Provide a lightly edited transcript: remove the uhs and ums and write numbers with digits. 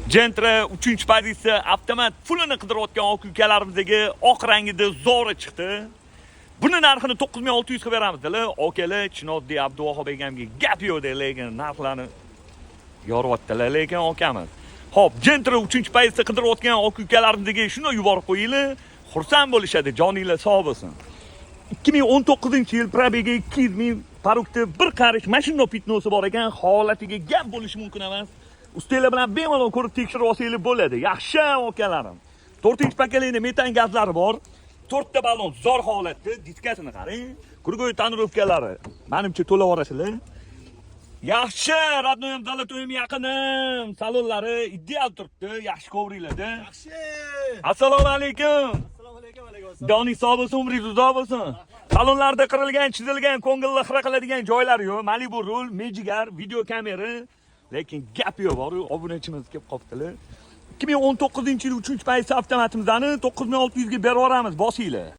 Gentra 3-pozitsiya avtomat pulini qidirayotgan oq ukalarimizga oq rangida Zora chiqdi. Buni narxini 9600 ga beramizlar. Okalar Chinoddiy Abduvohid egamga gap yo'q de, lekin narxlarni yoryaptilar lekin okamiz. Xo'p, Gentra 3-pozitsiya qidirayotgan oq ukalarimizga shuni yuborib qo'yinglar. Xursand bo'lishadi, joninglar sog' bo'lsin. 2019-yil probegi 200 ming parukda bir qarish mashina pitnosi bor ekan, holatiga gap bo'lishi mumkin emas. Ustalar bilan bemalol ko'rib tekshirib olsangiz bo'ladi. Yaxshi okalarim. 4-paketli metan gazlari bor. 4 ta ballon zor holatda, diskasini qarang. Kurgoy tonirovkalari. Menimcha to'lab orasizlar. Yaxshi, radnoyim Dalatoyim yaqinim. Salonlari ideal turibdi, yaxshi kovringlarda. Yaxshi. Assalomu alaykum. Assalomu alaykum, alaykum. Doni sog' bo'lsin, umringiz uzoq bo'lsin. Salonlarda qirilgan, chizilgan, ko'ngilni xira qiladigan joylari yo'q. Malibu rul, mejigar, video kamera. Lekin gap yo'q, bor, obunachimiz kelib qoptilar. 2019-yil 3-pozitsiya avtomatimizni 9600 ga berib yuboramiz, bosinglar.